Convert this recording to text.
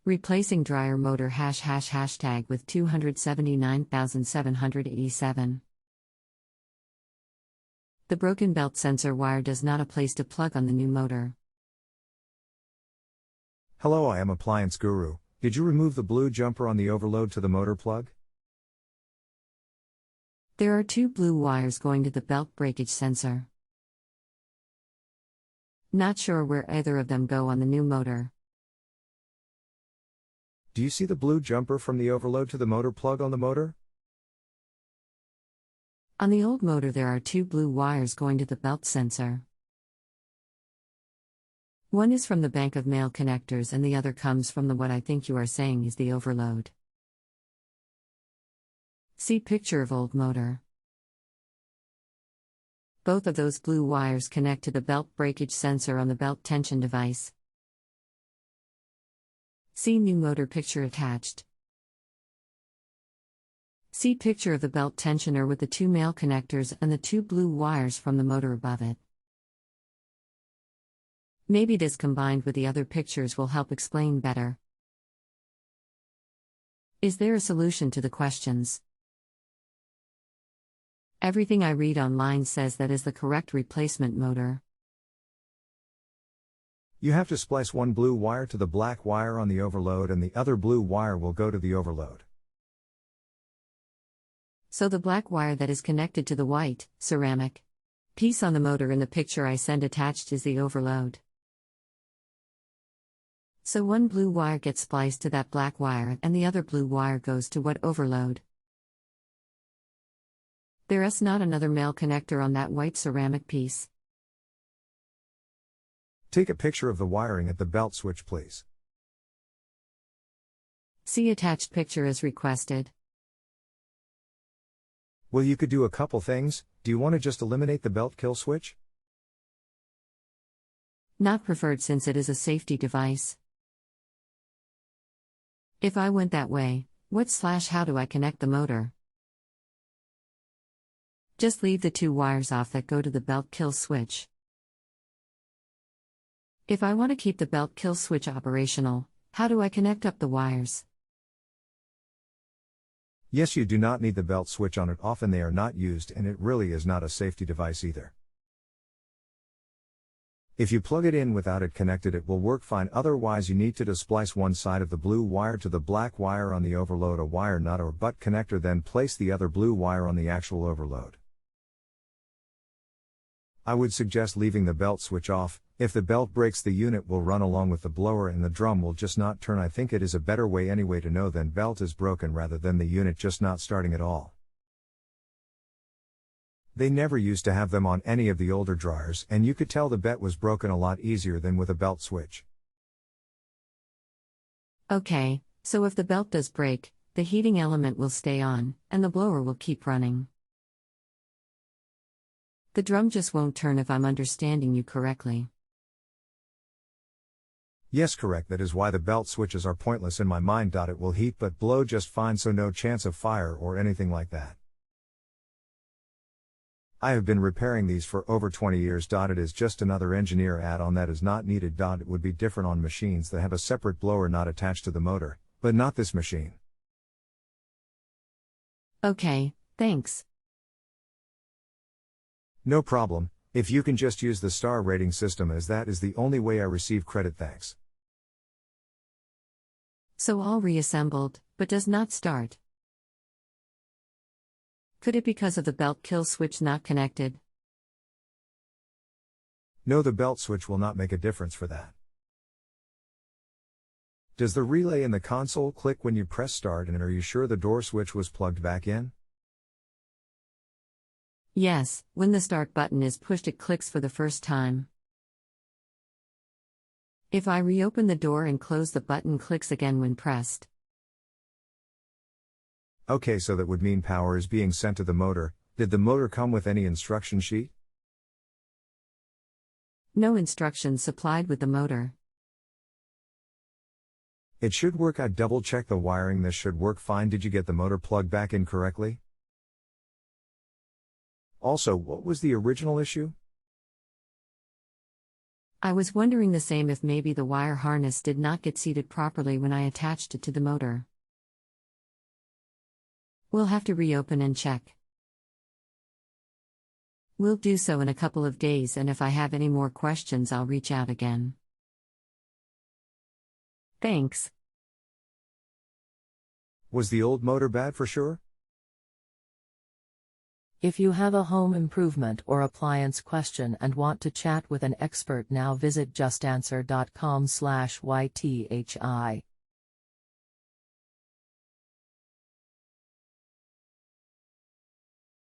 Replacing dryer motor ### with 279,787. The broken belt sensor wire does not a place to plug on the new motor. Hello, I am Appliance Guru. Did you remove the blue jumper on the overload to the motor plug? There are two blue wires going to the belt breakage sensor. Not sure where either of them go on the new motor. Do you see the blue jumper from the overload to the motor plug on the motor? On the old motor there are two blue wires going to the belt sensor. One is from the bank of male connectors and the other comes from the what I think you are saying is the overload. See picture of old motor. Both of those blue wires connect to the belt breakage sensor on the belt tension device. See new motor picture attached. See picture of the belt tensioner with the two male connectors and the two blue wires from the motor above it. Maybe this combined with the other pictures will help explain better. Is there a solution to the questions? Everything I read online says that is the correct replacement motor. You have to splice one blue wire to the black wire on the overload and the other blue wire will go to the overload. So the black wire that is connected to the white, ceramic piece on the motor in the picture I send attached is the overload. So one blue wire gets spliced to that black wire and the other blue wire goes to what overload? There is not another male connector on that white ceramic piece. Take a picture of the wiring at the belt switch, please. See attached picture as requested. Well, you could do a couple things. Do you want to just eliminate the belt kill switch? Not preferred since it is a safety device. If I went that way, how do I connect the motor? Just leave the two wires off that go to the belt kill switch. If I want to keep the belt kill switch operational, how do I connect up the wires? Yes, you do not need the belt switch on it. Often they are not used and it really is not a safety device either. If you plug it in without it connected it will work fine, otherwise you need to splice one side of the blue wire to the black wire on the overload, a wire nut or butt connector, then place the other blue wire on the actual overload. I would suggest leaving the belt switch off. If the belt breaks the unit will run along with the blower and the drum will just not turn. I think it is a better way anyway to know then belt is broken rather than the unit just not starting at all. They never used to have them on any of the older dryers and you could tell the belt was broken a lot easier than with a belt switch. Okay, so if the belt does break, the heating element will stay on, and the blower will keep running. The drum just won't turn if I'm understanding you correctly. Yes, correct. That is why the belt switches are pointless in my mind. It will heat but blow just fine, so no chance of fire or anything like that. I have been repairing these for over 20 years. It is just another engineer add-on that is not needed. It would be different on machines that have a separate blower not attached to the motor, but not this machine. Okay, thanks. No problem. If you can just use the star rating system, as that is the only way I receive credit, thanks. So all reassembled, but does not start. Could it be because of the belt kill switch not connected? No, the belt switch will not make a difference for that. Does the relay in the console click when you press start, and are you sure the door switch was plugged back in? Yes, when the start button is pushed it clicks for the first time. If I reopen the door and close the button clicks again when pressed. Okay, so that would mean power is being sent to the motor. Did the motor come with any instruction sheet? No instructions supplied with the motor. It should work. I double checked the wiring. This should work fine. Did you get the motor plugged back in correctly? Also, what was the original issue? I was wondering the same if maybe the wire harness did not get seated properly when I attached it to the motor. We'll have to reopen and check. We'll do so in a couple of days, and if I have any more questions I'll reach out again. Thanks. Was the old motor bad for sure? If you have a home improvement or appliance question and want to chat with an expert now, visit justanswer.com/YTHI.